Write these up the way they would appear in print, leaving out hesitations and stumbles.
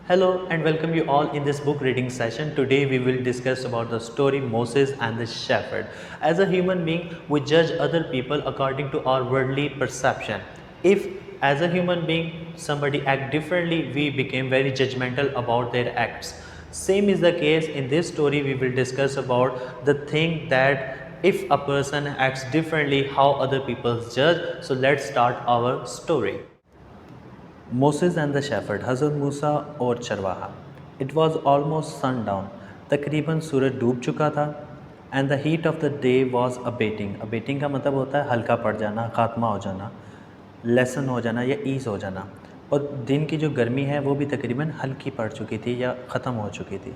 Hello and welcome you all in this book reading session. Today we will discuss about the story Moses and the Shepherd. As a human being, we judge other people according to our worldly perception. If as a human being somebody act differently, we became very judgmental about their acts. Same is the case in this story. We will discuss about the thing that if a person acts differently, how other people judge. So let's start our story. Moses and the shepherd, हज़रत मूसा और चरवाहा. It was almost sundown. तकरीबन सूरज डूब चुका था. And the heat of the day was abating. Abating का मतलब होता है हल्का पड़ जाना, खात्मा हो जाना, लेसन हो जाना या ईज़ हो जाना. और दिन की जो गर्मी है वो भी तकरीबन हल्की पड़ चुकी थी या ख़त्म हो चुकी थी.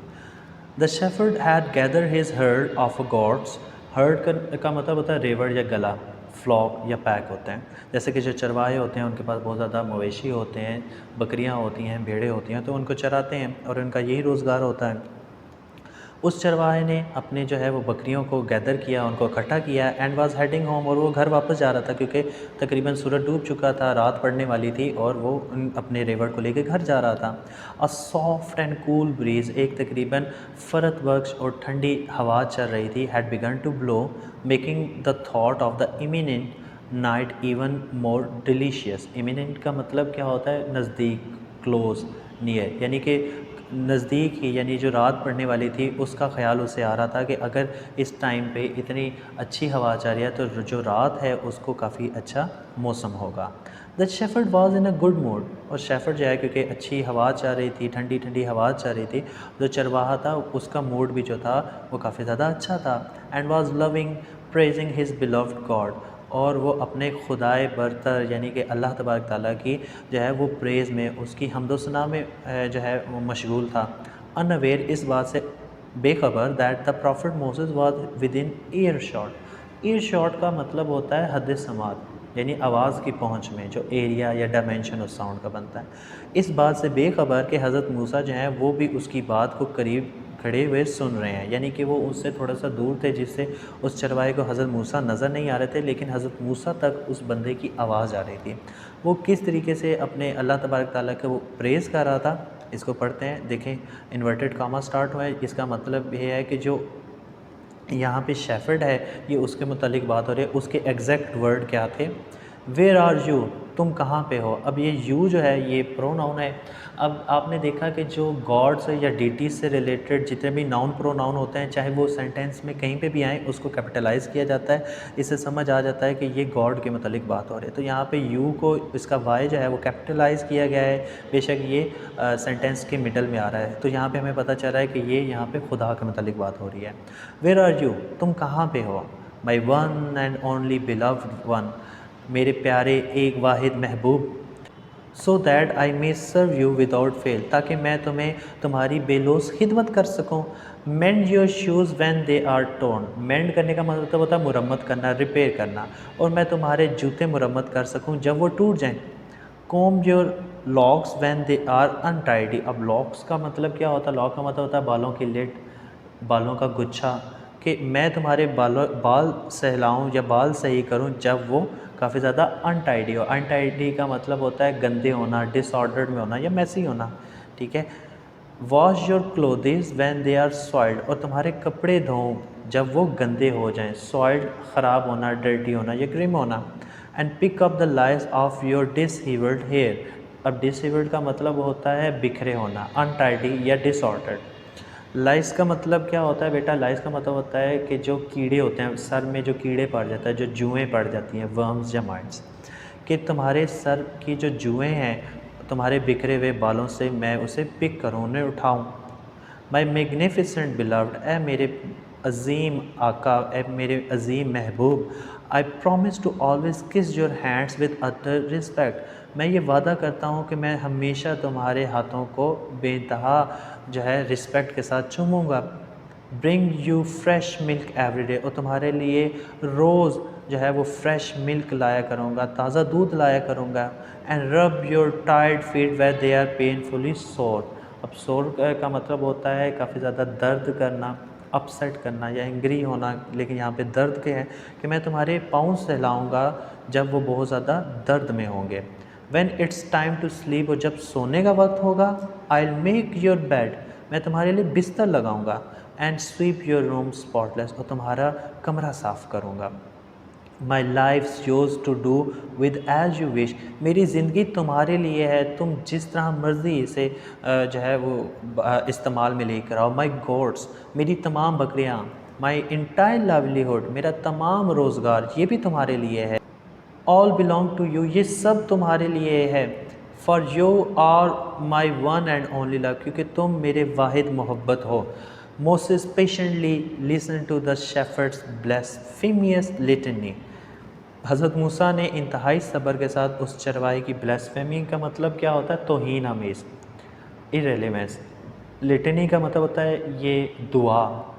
The shepherd had gathered his herd of goats. Heard का मतलब होता है रेवड़ या गला, फ्लॉक या पैक होते हैं. जैसे कि जो चरवाहे होते हैं उनके पास बहुत ज़्यादा मवेशी होते हैं, बकरियां होती हैं, भेड़ें होती हैं, तो उनको चराते हैं और उनका यही रोज़गार होता है. उस चरवाहे ने अपने जो है वो बकरियों को गैदर किया, उनको इकट्ठा किया एंड वाज हेडिंग होम, और वो घर वापस जा रहा था क्योंकि तकरीबन सूरज डूब चुका था, रात पड़ने वाली थी और वो अपने रेवड़ को लेकर घर जा रहा था. A soft and cool bridge, एक तकरीबन फ़रत बख्श और ठंडी हवा चल रही थी, had begun to blow, making the thought of the imminent night even more delicious. Imminent का मतलब क्या होता है? नज़दीक, क्लोज, नियर, यानी कि नज़दीक ही, यानी जो रात पड़ने वाली थी उसका ख़्याल उसे आ रहा था कि अगर इस टाइम पे इतनी अच्छी हवा चल रही है तो जो रात है उसको काफ़ी अच्छा मौसम होगा. The shepherd was in a good mood, और शेफर्ड जो है क्योंकि अच्छी हवा चल रही थी, ठंडी ठंडी हवा चल रही थी, जो चरवाहा था उसका मूड भी जो था वो काफ़ी ज़्यादा अच्छा था. And was loving praising his beloved God, और वो अपने खुदाए बरतर यानी कि अल्लाह तबारक ताला की जो है वो प्रेज़ में, उसकी हम्दो सना में जो है वो मशगूल था. अनअवेयर, इस बात से बेखबर, that the profit Moses was with in year shot. Year shot का मतलब होता है हद समात, यानी आवाज़ की पहुंच में, जो एरिया या डायमेंशन उस साउंड का बनता है. इस बात से बेखबर कि हज़रत मूसा जो है वो भी उसकी बात को करीब खड़े हुए सुन रहे हैं, यानी कि वो उससे थोड़ा सा दूर थे, जिससे उस चरवाहे को हज़रत मूसा नज़र नहीं आ रहे थे, लेकिन हज़रत मूसा तक उस बंदे की आवाज़ आ रही थी. वो किस तरीके से अपने अल्लाह तबारक ताला का वो प्रेज़ कर रहा था, इसको पढ़ते हैं. देखें, इन्वर्टेड कामा स्टार्ट हुआ है, इसका मतलब ये है कि जो यहाँ पे शेफर्ड है ये उसके मुतालिक बात हो रही है. उसके एग्जैक्ट वर्ड क्या थे? वेयर आर यू, तुम कहाँ पे हो. अब ये यू जो है ये प्रोनाउन है. अब आपने देखा कि जो गॉड्स या डीटीज से रिलेटेड जितने भी नाउन प्रोनाउन होते हैं, चाहे वो सेंटेंस में कहीं पे भी आए, उसको कैपिटलाइज़ किया जाता है. इससे समझ आ जाता है कि ये गॉड के मुतालिक बात हो रही है. तो यहाँ पे यू को, इसका वाई जो है वो कैपिटलाइज़ किया गया है, बेशक ये सेंटेंस के मिडल में आ रहा है. तो यहाँ पे हमें पता चल रहा है कि ये यहाँ पे खुदा के मुतालिक बात हो रही है. वेयर आर यू, तुम कहाँ पे हो. My one and only beloved one, मेरे प्यारे एक वाहिद महबूब. So that I may serve you without fail, ताकि मैं तुम्हें तुम्हारी बेलोस खिदमत कर सकूँ. Mend your shoes when they are torn, mend करने का मतलब होता है मुरम्मत करना, रिपेयर करना, और मैं तुम्हारे जूते मुरम्मत कर सकूँ जब वो टूट जाएं. Comb your locks when they are untidy. अब लॉक्स का मतलब क्या होता है? लॉक का मतलब होता है बालों की लिट, बालों का गुच्छा, कि मैं तुम्हारे बाल सहलाऊँ या बाल सही करूँ जब वो काफ़ी ज़्यादा अनटाइडी हो. अनटाइडी का मतलब होता है गंदे होना, डिसऑर्डर्ड में होना या मैसी होना. ठीक है. Wash your clothes when they are soiled, और तुम्हारे कपड़े धोऊँ जब वो गंदे हो जाएं. सॉइल्ड ख़राब होना, डर्टी होना या ग्रिम होना. And pick up the lice of your dishevelled hair. अब डिसहेवल्ड का मतलब होता है बिखरे होना, अनटाइडी या डिसऑर्डर्ड. लाइस का मतलब क्या होता है बेटा? लाइस का मतलब होता है कि जो कीड़े होते हैं सर में, जो कीड़े पड़ जाता है, जो जुएँ पड़ जाती हैं, वर्म्स या माइट्स, कि तुम्हारे सर की जो जुएँ हैं तुम्हारे बिखरे हुए बालों से मैं उसे पिक करूँ, उन्हें उठाऊँ. माई मैग्निफिसेंट बिलव्ड, ए मेरे अज़ीम आका, ए मेरे अज़ीम महबूब. I promise to always kiss your hands with utter respect, मैं ये वादा करता हूँ कि मैं हमेशा तुम्हारे हाथों को बेइंतहा जो है रिस्पेक्ट के साथ चूमूँगा. Bring you fresh milk every day, और तुम्हारे लिए रोज़ जो है वो फ्रेश मिल्क लाया करूँगा, ताज़ा दूध लाया करूँगा. And rub your tired feet where they are painfully sore. अब सोर का मतलब होता है काफ़ी ज़्यादा दर्द करना, अपसेट करना या एंग्री होना, लेकिन यहाँ पे दर्द के हैं कि मैं तुम्हारे पाँव सहलाऊँगा जब वो बहुत ज़्यादा दर्द में होंगे. When it's time to sleep, और जब सोने का वक्त होगा. आई मेक योर बेड, मैं तुम्हारे लिए बिस्तर लगाऊंगा, and sweep your room spotless, और तुम्हारा कमरा साफ़ करूँगा। My life yours to do with as you wish, मेरी ज़िंदगी तुम्हारे लिए है, तुम जिस तरह मर्ज़ी इसे जो है वो इस्तेमाल में लेकर आओ। माई गोड्स, मेरी तमाम बकरियाँ, माई इंटायर लाइवलीहुड, मेरा तमाम रोज़गार, ये भी तुम्हारे लिए है। ऑल बिलोंग टू यू, ये सब तुम्हारे लिए है। For you are my one and only love, क्योंकि तुम मेरे वाहिद मोहब्बत हो। Moses patiently listen to the shepherd's blasphemous litany, हज़रत मूसा ने इंतहाई सब्र के साथ उस चरवाहे की ब्लेसफेमी का मतलब क्या होता है? तौहीन आमेज़, इरेलीवेंस। लिटनी का मतलब होता है ये दुआ,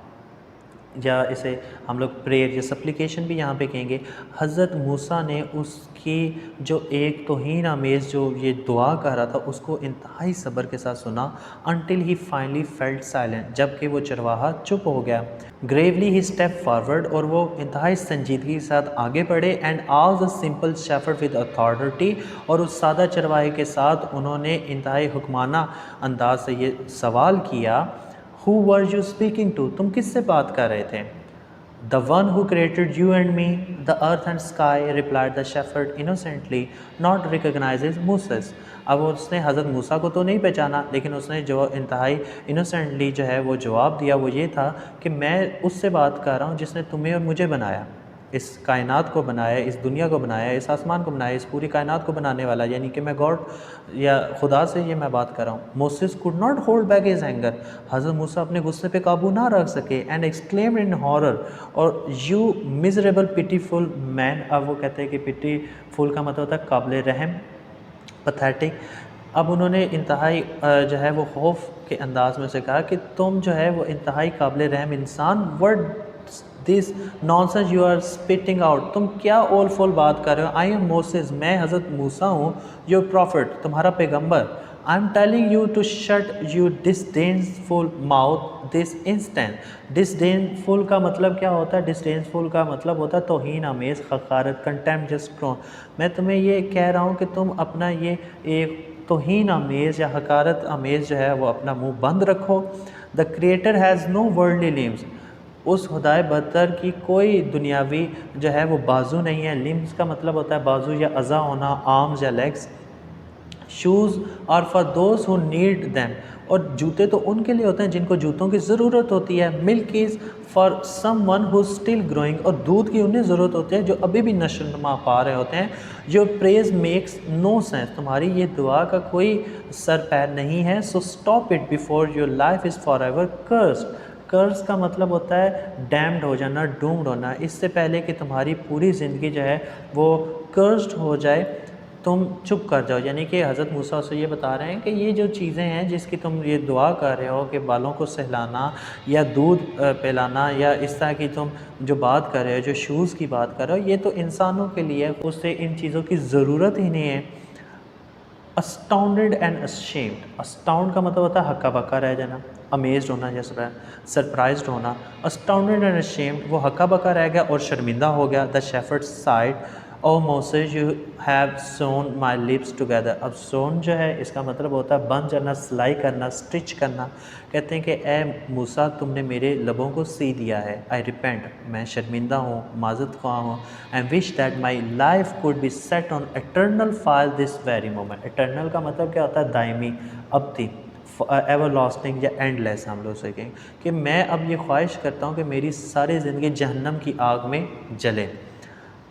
या इसे हम लोग प्रेयर या सप्लिकेशन भी यहाँ पे कहेंगे। हज़रत मूसा ने उसकी जो एक तौहीन आमेज़ जो ये दुआ कर रहा था उसको इंतहाई सब्र के साथ सुना, until he finally felt silent, जबकि वो चरवाहा चुप हो गया। ग्रेवली ही स्टेप फॉरवर्ड, और वो इंतहाई संजीदगी के साथ आगे बढ़े, एंड आज a simple shepherd with authority, और उस सादा चरवाहे के साथ उन्होंने इंतहाई हुक्माना अंदाज से ये सवाल किया, Who were you speaking to? तुम किससे बात कर रहे थे? The one who created you and me, the earth and sky, replied the shepherd innocently, not recognizes Moses. अब उसने हज़रत मूसा को तो नहीं पहचाना, लेकिन उसने जो इंतहाई इनोसेंटली जो है वो जवाब दिया वो ये था कि मैं उससे बात कर रहा हूँ जिसने तुम्हें और मुझे बनाया, इस कायनात को बनाया, इस दुनिया को बनाया, इस आसमान को बनाया, इस पूरी कायनात को बनाने वाला, यानी कि मैं गॉड या खुदा से ये मैं बात कर रहा हूँ। Moses could not hold back his anger, हज़रत मूसा अपने गुस्से पे काबू ना रख सके, एंड एक्सक्लेम्ड इन हॉरर, और यू मिजरेबल पिटीफुल मैन। अब वो कहते हैं कि पिटीफुल का मतलब होता है काबिल रहम, पैथेटिक। अब उन्होंने इंतहाई जो है वो खौफ के अंदाज में उसे कहा कि तुम जो है वो इंतहाई काबिल रहम इंसान, word this nonsense you are spitting out, तुम क्या ओल फोल बात कर रहे हो। आई एम मोसेस, मैं हज़रत मूसा हूँ, योर प्रॉफिट, तुम्हारा पैगंबर। I am telling you to shut you disdainful mouth this instant. Disdainful का मतलब क्या होता है? डिसडेनफुल का मतलब होता है तौहीन आमेज़, हक़ारत, कंटेम्प्ट, जस्ट क्रोन। मैं तुम्हें ये कह रहा हूँ कि तुम अपना ये एक तौहीन आमेज़ या हक़ारत आमेज़ जो है वो अपना मुँह बंद रखो। The creator has no worldly limbs, उस खुदाए बरतर की कोई दुनियावी जो है वो बाजू नहीं है। लिम्स का मतलब होता है बाजू या अज़ा होना, आर्म्स या legs. Shoes are for those who need them, और जूते तो उनके लिए होते हैं जिनको जूतों की ज़रूरत होती है। Milk is for someone who still growing, और दूध की उन्हें ज़रूरत होती है जो अभी भी नशोनुमा पा रहे होते हैं। Your praise makes no sense, तुम्हारी ये दुआ का कोई सर पैर नहीं है। So stop it before your life is forever cursed. Curse का मतलब होता है डैम्ड हो जाना, डूम्ड होना। इससे पहले कि तुम्हारी पूरी ज़िंदगी जो है वो कर्स्ड हो जाए, तुम चुप कर जाओ। यानी कि हज़रत मूसा से ये बता रहे हैं कि ये जो चीज़ें हैं जिसकी तुम ये दुआ कर रहे हो कि बालों को सहलाना या दूध पिलाना या इस तरह की तुम जो बात कर रहे हो, जो शूज़ की बात कर रहे हो, ये तो इंसानों के लिए, उससे इन चीज़ों की ज़रूरत ही नहीं है। अस्टाउंडेड एंड अशेम्ड, अस्टाउंड का मतलब होता है हक्का बक्का रह जाना, अमेज्ड होना, जैसे सरप्राइज्ड होना। अस्टाउंडेड एंड अशेम्ड, वो हक्का बक्का रह गया और शर्मिंदा हो गया। The shepherd said, O Moses you have sewn my lips together. अब सोन जो है इसका मतलब होता है बंद करना, सिलाई करना, स्टिच करना। कहते हैं कि ए मूसा, तुमने मेरे लबों को सी दिया है। आई रिपेंट, मैं शर्मिंदा हूँ, माज़रत ख्वाह हूँ। And wish that my life could be set on eternal file this very moment. Eternal का मतलब क्या होता है? दायमी, अबदी, एवर लास्टिंग या एंडलेस। हम लोग से कहें कि मैं अब ये ख्वाहिश करता हूँ कि मेरी सारी ज़िंदगी जहन्नम की आग में जले।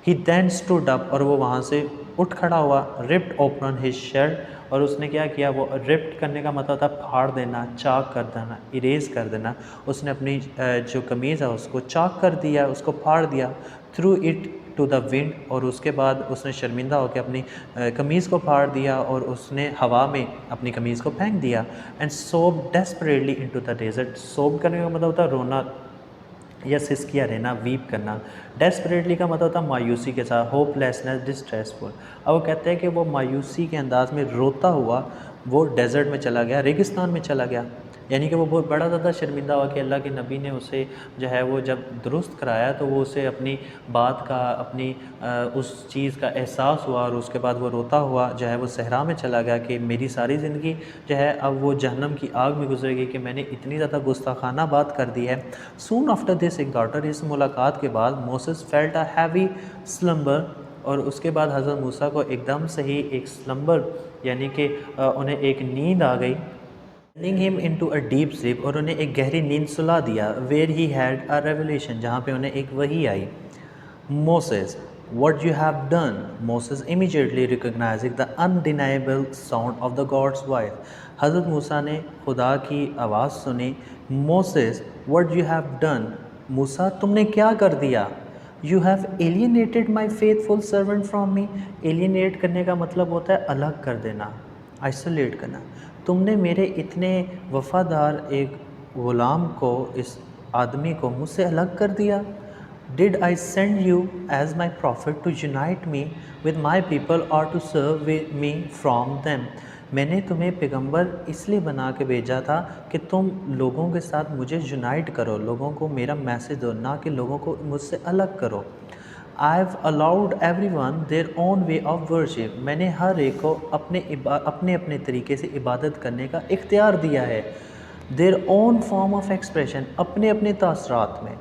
ही देन स्टूड अप, और वो वहाँ से उठ खड़ा हुआ। रिप्ड ओपन हिज शर्ट, और उसने क्या किया? वो रिप्ड करने का मतलब था फाड़ देना, चाक कर देना, इरेज कर देना। उसने अपनी जो कमीज़ है उसको चाक कर दिया, उसको फाड़ दिया। Threw it to the wind, और उसके बाद उसने शर्मिंदा होकर अपनी कमीज़ को फाड़ दिया और उसने हवा में अपनी कमीज़ को फेंक दिया। एंड सोब डेस्परेटली इनटू द डेजर्ट। सोब करने का मतलब होता है रोना या सिसकिया रहना, वीप करना। डेस्परेटली का मतलब होता है मायूसी के साथ, होपलेसनेस, डिस्ट्रेसफुल। अब वो कहते हैं कि वो मायूसी के अंदाज में रोता हुआ वो डेजर्ट में चला गया, रेगिस्तान में चला गया। यानी कि वो बहुत बड़ा ज़्यादा शर्मिंदा हुआ कि अल्लाह के नबी ने उसे जो है वो जब दुरुस्त कराया तो वो उसे अपनी बात का अपनी उस चीज़ का एहसास हुआ और उसके बाद वो रोता हुआ जो है वो सहरा में चला गया कि मेरी सारी ज़िंदगी जो है अब वो जहन्नम की आग में गुजरेगी कि मैंने इतनी ज़्यादा गुस्ताखाना बात कर दी है। सून आफ्टर दिस इनकाउंटर, इस मुलाकात के बाद Moses felt a heavy slumber, और उसके बाद हज़रत मूसा को एकदम से ही एक स्लम्बर यानी कि उन्हें एक नींद आ गई। Sending him into a deep sleep, और उन्हें एक गहरी नींद सुला दिया। Where he had a revelation, जहाँ पे उन्हें एक वही आई। Moses, what you have done? Moses immediately recognizing the undeniable sound of the God's voice. हज़रत मूसा ने खुदा की आवाज़ सुनी। Moses, what you have done? मूसा तुमने क्या कर दिया? You have alienated my faithful servant from me. Alienate करने का मतलब होता है अलग कर देना, आइसोलेट करना। तुमने मेरे इतने वफ़ादार एक ग़ुलाम को, इस आदमी को मुझसे अलग कर दिया। Did I send you as my prophet to unite me with my people or to serve me from them? मैंने तुम्हें पैगंबर इसलिए बना के भेजा था कि तुम लोगों के साथ मुझे यूनाइट करो, लोगों को मेरा मैसेज दो, ना कि लोगों को मुझसे अलग करो। I've allowed everyone their own way of worship. मैंने हर एक को अपने अपने तरीके से इबादत करने का इख्तियार दिया है। Their own form of expression, अपने अपने तासरात में।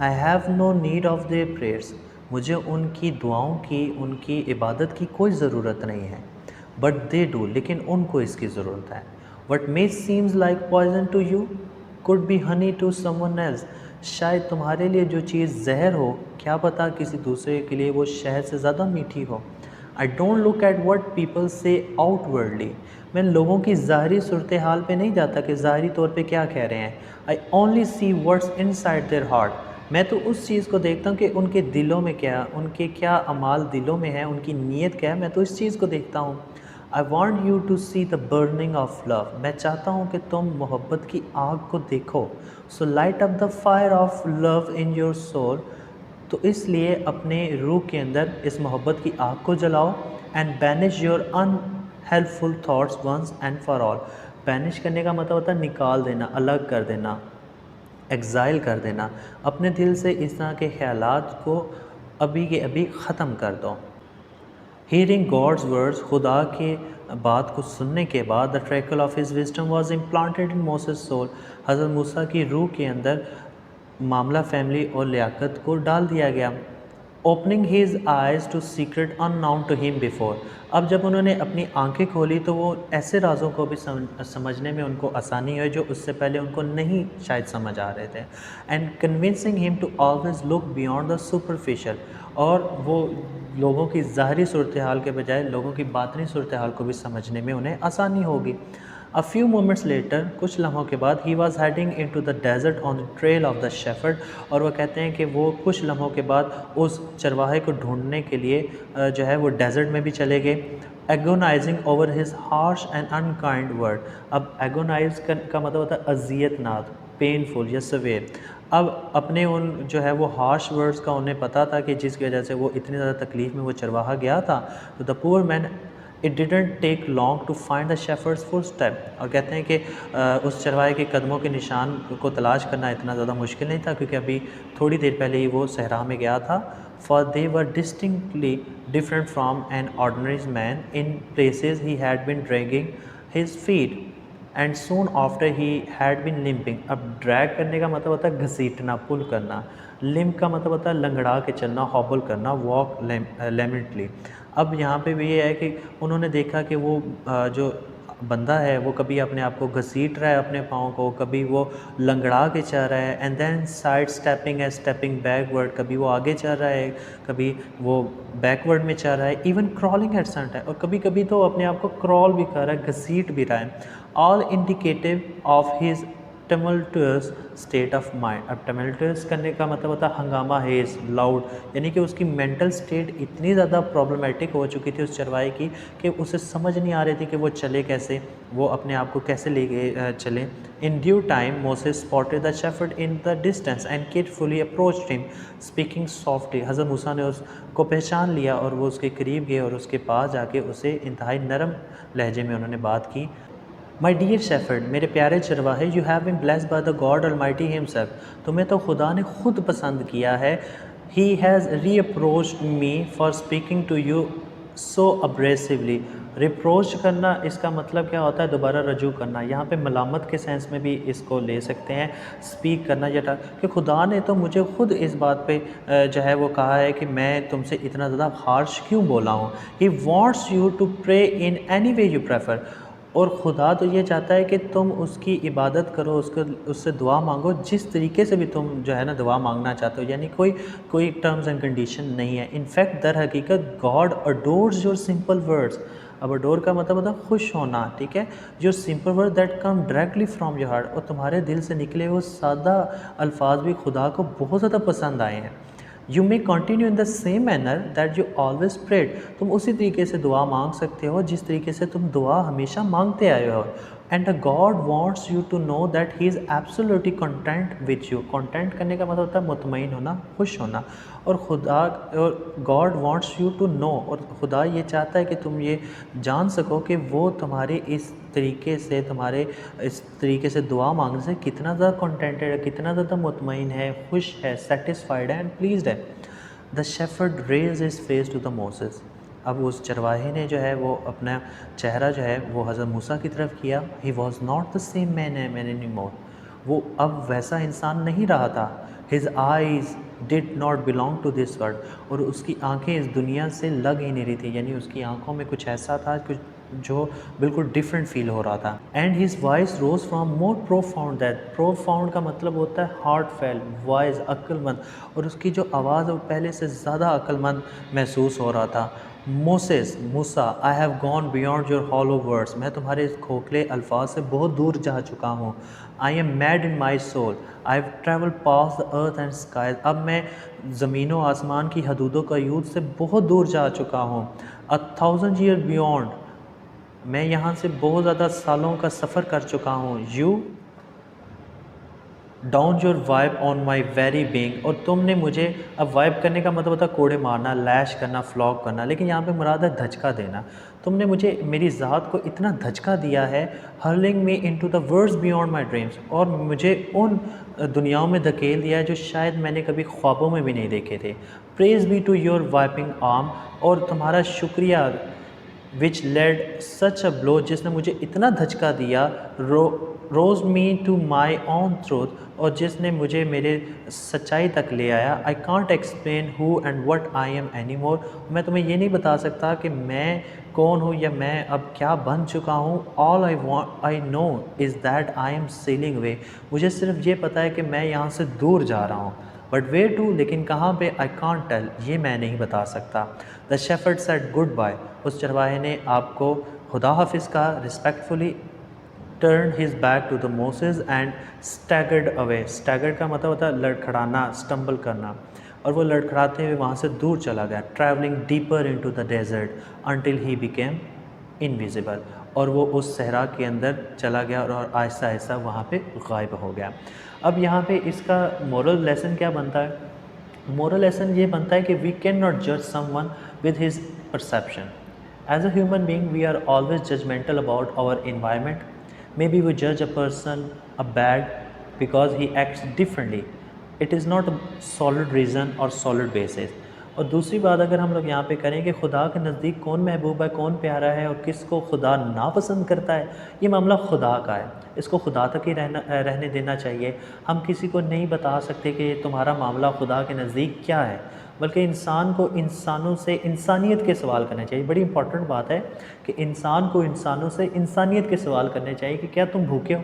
I have no need of their prayers. मुझे उनकी दुआओं की, उनकी इबादत की कोई ज़रूरत नहीं है। But they do, लेकिन उनको इसकी ज़रूरत है। What may seems like poison to you could be honey to someone else. शायद तुम्हारे लिए जो चीज़ जहर हो, क्या पता किसी दूसरे के लिए वो शहद से ज़्यादा मीठी हो। I don't look at what people से आउटवर्डली, मैं लोगों की ज़ाहरी सूरत हाल पे नहीं जाता कि ज़ाहरी तौर पे क्या कह रहे हैं। I only see words inside their heart, मैं तो उस चीज़ को देखता हूँ कि उनके दिलों में क्या, उनके क्या अमाल दिलों में है, उनकी नीयत क्या है, मैं तो इस चीज़ को देखता हूँ। I want you to see the burning of love, मैं चाहता हूँ कि तुम मोहब्बत की आग को देखो। So light up the fire of love in your soul, तो इसलिए अपने रूह के अंदर इस मोहब्बत की आग को जलाओ। And banish your unhelpful thoughts once and for all, banish करने का मतलब होता है निकाल देना, अलग कर देना, एग्ज़ाइल कर देना। अपने दिल से इस तरह के ख़यालात को अभी के अभी ख़त्म कर दो। Hearing God's words, खुदा के बात को सुनने के बाद, the trickle of his wisdom was implanted in Moses' soul, हज़रत मूसा की रूह के अंदर मामला फैमिली और लियाकत को डाल दिया गया। Opening his eyes to secret unknown to him before, अब जब उन्होंने अपनी आंखें खोली तो वो ऐसे राज़ों को भी समझने में उनको आसानी हुई जो उससे पहले उनको नहीं शायद समझ आ रहे थे। And convincing him to always look beyond the superficial, और वो लोगों की ज़ाहरी सूरत हाल के बजाय लोगों की बातनी सूरत हाल को भी समझने में उन्हें आसानी होगी। A few moments later, कुछ लम्हों के बाद, he was heading into the desert on the trail of the shepherd, और वो कहते हैं कि वो कुछ लम्हों के बाद उस चरवाहे को ढूंढने के लिए जो है वो डेजर्ट में भी चले गए। Agonising over his harsh and unkind word, अब एगोनाइज का मतलब होता है अजियतनाक, पेनफुल या सवेर। अब अपने उन जो है वो हार्श वर्ड्स का उन्हें पता था कि जिसकी वजह से वो इतनी ज़्यादा तकलीफ़ में वो चरवाहा गया था। तो the poor man, it didn't take long to find the shepherd's footstep, और कहते हैं कि उस चरवाहे के कदमों के निशान को तलाश करना इतना ज़्यादा मुश्किल नहीं था, क्योंकि अभी थोड़ी देर पहले ही वो सहरा में गया था। For they were distinctly different from an ordinary man, in places he had been dragging his feet and soon after he had been limping. अब ड्रैग करने का मतलब होता है घसीटना, पुल करना। लिम्प का मतलब होता है लंगड़ा के चलना, हॉबल करना, वॉक लेमिटली। अब यहाँ पे भी ये है कि उन्होंने देखा कि वो जो बंदा है वो कभी अपने आप को घसीट रहा है अपने पाँव को, कभी वो लंगड़ा के चल रहा है, एंड देन साइड स्टेपिंग है, स्टेपिंग बैकवर्ड, कभी वो आगे चल रहा है, कभी वो बैकवर्ड में चल रहा है, even crawling at some time, और कभी कभी तो अपने आप को क्रॉल भी कर रहा है, घसीट भी रहा है। All indicative of his tumultuous state of mind. अब टमल्टुअस करने का मतलब होता है हंगामा, हेज, लाउड, यानी कि उसकी मेंटल स्टेट इतनी ज़्यादा प्रॉब्लमेटिक हो चुकी थी उस चरवाहे की कि उसे समझ नहीं आ रही थी कि वो चले कैसे, वो अपने आप को कैसे लेके चले। In due time Moses spotted the shepherd in the distance and carefully approached him speaking softly. हज़रत मूसा ने उसको पहचान लिया और वो उसके करीब गए और उसके पास जाके उसे इंतहाई नरम लहजे में उन्होंने बात की। माई डियर शेफर्ड, मेरे प्यारे चरवाहे, you have been blessed by the God almighty himself, तुम्हें तो खुदा ने खुद पसंद किया है। He has reproached me for speaking to you so abrasively. Reproach करना, इसका मतलब क्या होता है? दोबारा रजू करना। यहाँ पे मलामत के सेंस में भी इसको ले सकते हैं। स्पीक करना या कि खुदा ने तो मुझे खुद इस बात पे जो है वो कहा है कि मैं तुमसे इतना ज़्यादा हार्श क्यों बोला हूँ। He wants you to pray in any way you prefer. और खुदा तो ये चाहता है कि तुम उसकी इबादत करो, उससे दुआ मांगो जिस तरीके से भी तुम जो है ना दुआ मांगना चाहते हो, यानी कोई टर्म्स एंड कंडीशन नहीं है। इनफैक्ट दर हकीकत God adores your simple words. अब अडोर का मतलब होता है खुश होना, ठीक है। जो simple word that come directly from your heart, और तुम्हारे दिल से निकले वो सादा अल्फाज भी खुदा को बहुत ज़्यादा पसंद आए हैं। You may continue in the same manner that you always prayed. तुम उसी तरीके से दुआ मांग सकते हो जिस तरीके से तुम दुआ हमेशा मांगते आए हो। And the God wants you to know that he is absolutely content with you. Content करने का मतलब होता है मुतमईन होना, खुश होना। और God wants you to know, और खुदा ये चाहता है कि तुम ये जान सको कि वो तुम्हारे इस तरीके से दुआ मांगने से कितना ज़्यादा कंटेंटेड है, कितना ज़्यादा मुतमईन है, खुश है, सेटिस्फाइड है एंड प्लीज्ड है। The shepherd raised his face to the Moses. अब उस चरवाहे ने जो है वो अपना चेहरा जो है वो हज़रत मूसा की तरफ किया। He was not the same man any more. वो अब वैसा इंसान नहीं रहा था। His eyes did not belong to this world. और उसकी आंखें इस दुनिया से लग ही नहीं रही थी, यानी उसकी आंखों में कुछ ऐसा था कुछ जो बिल्कुल डिफरेंट फील हो रहा था। And his voice rose from more profound. That profound का मतलब होता है हार्ट फेल वॉइस, अक्लमंद। और उसकी जो आवाज़ है वो पहले से ज़्यादा अक्लमंद महसूस हो रहा था। Moses, Musa, I have gone beyond your hollow words. मैं तुम्हारे इस खोखले अल्फाज से बहुत दूर जा चुका हूँ। I am mad in my soul, I have travel past the earth and sky. अब मैं ज़मीन व आसमान की हदूदों का यूद से बहुत दूर जा चुका हूँ। 1000 ईयर बियॉन्ड, मैं यहाँ से बहुत ज़्यादा सालों का सफ़र कर चुका हूँ। You down your vibe on my very being. और तुमने मुझे, अब वाइब करने का मतलब होता है कोड़े मारना, लैश करना, फ्लॉग करना, लेकिन यहाँ पे मुराद है धचका देना। तुमने मुझे मेरी ज़ात को इतना धचका दिया है, hurling me into the worlds beyond my dreams, और मुझे उन दुनियाओं में धकेल दिया है जो शायद मैंने कभी ख्वाबों में भी नहीं देखे थे। Praise be to your wiping arm, और तुम्हारा शुक्रिया विच लेड सच अ ब्लो, जिसने मुझे इतना धचका दिया, rose me to my own truth, और जिसने मुझे मेरे सच्चाई तक ले आया। I can't explain who and what I am anymore. मैं तुम्हें ये नहीं बता सकता कि मैं कौन हूँ या मैं अब क्या बन चुका हूँ। All I know is that I am sailing way. मुझे सिर्फ ये पता है कि मैं यहाँ से दूर जा रहा हूँ, बट वे टू, लेकिन कहाँ पे, आई कॉन्ट टेल, ये मैं नहीं बता सकता। The shepherd said goodbye. उस चरवाहे ने आपको खुदा हाफिज़ का respectfully turned his back to the Moses and staggered away। staggered का मतलब होता है लड़खड़ाना, स्टम्बल करना, और वो लड़खड़ाते हुए वहाँ से दूर चला गया। Travelling deeper into the desert until he became invisible. और वो उस सहरा के अंदर चला गया और आहिस्ता आहिस्ता वहाँ पे गायब हो गया। अब यहाँ पे इसका मोरल लेसन क्या बनता है? मोरल लेसन ये बनता है कि वी कैन नॉट जज someone with his perception. As a human being we are always judgemental about our environment. Maybe we judge a person a bad because he acts differently. It is not a solid reason or solid basis. और दूसरी बात अगर हम लोग यहाँ पे करें कि खुदा के नज़दीक कौन महबूब है, कौन प्यारा है और किसको खुदा नापसंद करता है, ये मामला खुदा का है। इसको खुदा तक ही रहने देना चाहिए। हम किसी को नहीं बता सकते कि तुम्हारा मामला खुदा के नज़दीक क्या है, बल्कि इंसान को इंसानों से इंसानियत के सवाल करने चाहिए। बड़ी इंपॉर्टेंट बात है कि इंसान को इंसानों से इंसानियत के सवाल करने चाहिए कि क्या तुम भूखे हो,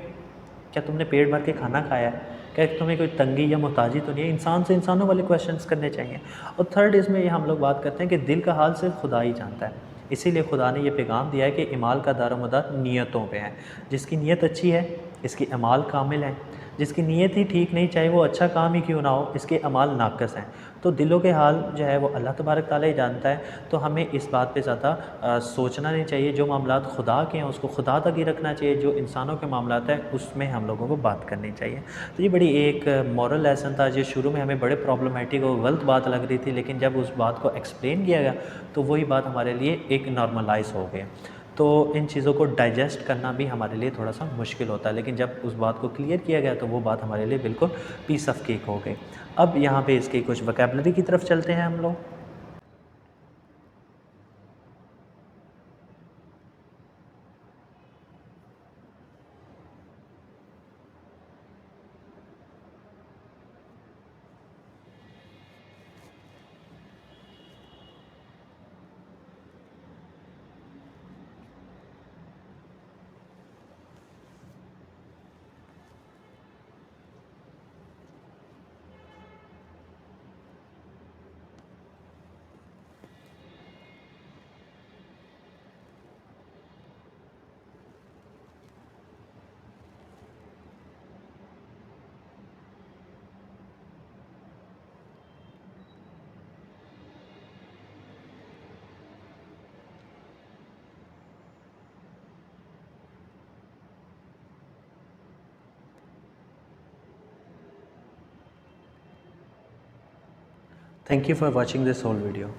क्या तुमने पेट भर के खाना खाया है, क्या तुम्हें कोई तंगी या मोहताजी तो नहीं है। इंसान से इंसानों वाले क्वेश्चंस करने चाहिए। और थर्ड इसमें ये हम लोग बात करते हैं कि दिल का हाल सिर्फ खुदा ही जानता है। इसीलिए खुदा ने ये पैगाम दिया है कि इमाल का दारोमदार नीयतों पे है। जिसकी नीयत अच्छी है इसकी अमाल कामिल हैं, जिसकी नीयत ही ठीक नहीं, चाहे वो अच्छा काम ही क्यों ना हो, इसके अमाल नाकस हैं। तो दिलों के हाल जो है वो अल्लाह तबारक ताला ही जानता है। तो हमें इस बात पे ज़्यादा सोचना नहीं चाहिए। जो मामलात खुदा के हैं उसको खुदा तक ही रखना चाहिए, जो इंसानों के मामलात हैं उसमें हम लोगों को बात करनी चाहिए। तो ये बड़ी एक मॉरल लेसन था जो शुरू में हमें बड़े प्रॉब्लमेटिक और गलत बात लग रही थी, लेकिन जब उस बात को एक्सप्लेन किया गया तो वही बात हमारे लिए एक नॉर्मलाइज हो गई। तो इन चीज़ों को डाइजेस्ट करना भी हमारे लिए थोड़ा सा मुश्किल होता है, लेकिन जब उस बात को क्लियर किया गया तो वो बात हमारे लिए बिल्कुल पीस ऑफ केक हो गई। अब यहाँ पे इसकी कुछ वोकैबुलरी की तरफ चलते हैं हम लोग। Thank you for watching this whole video.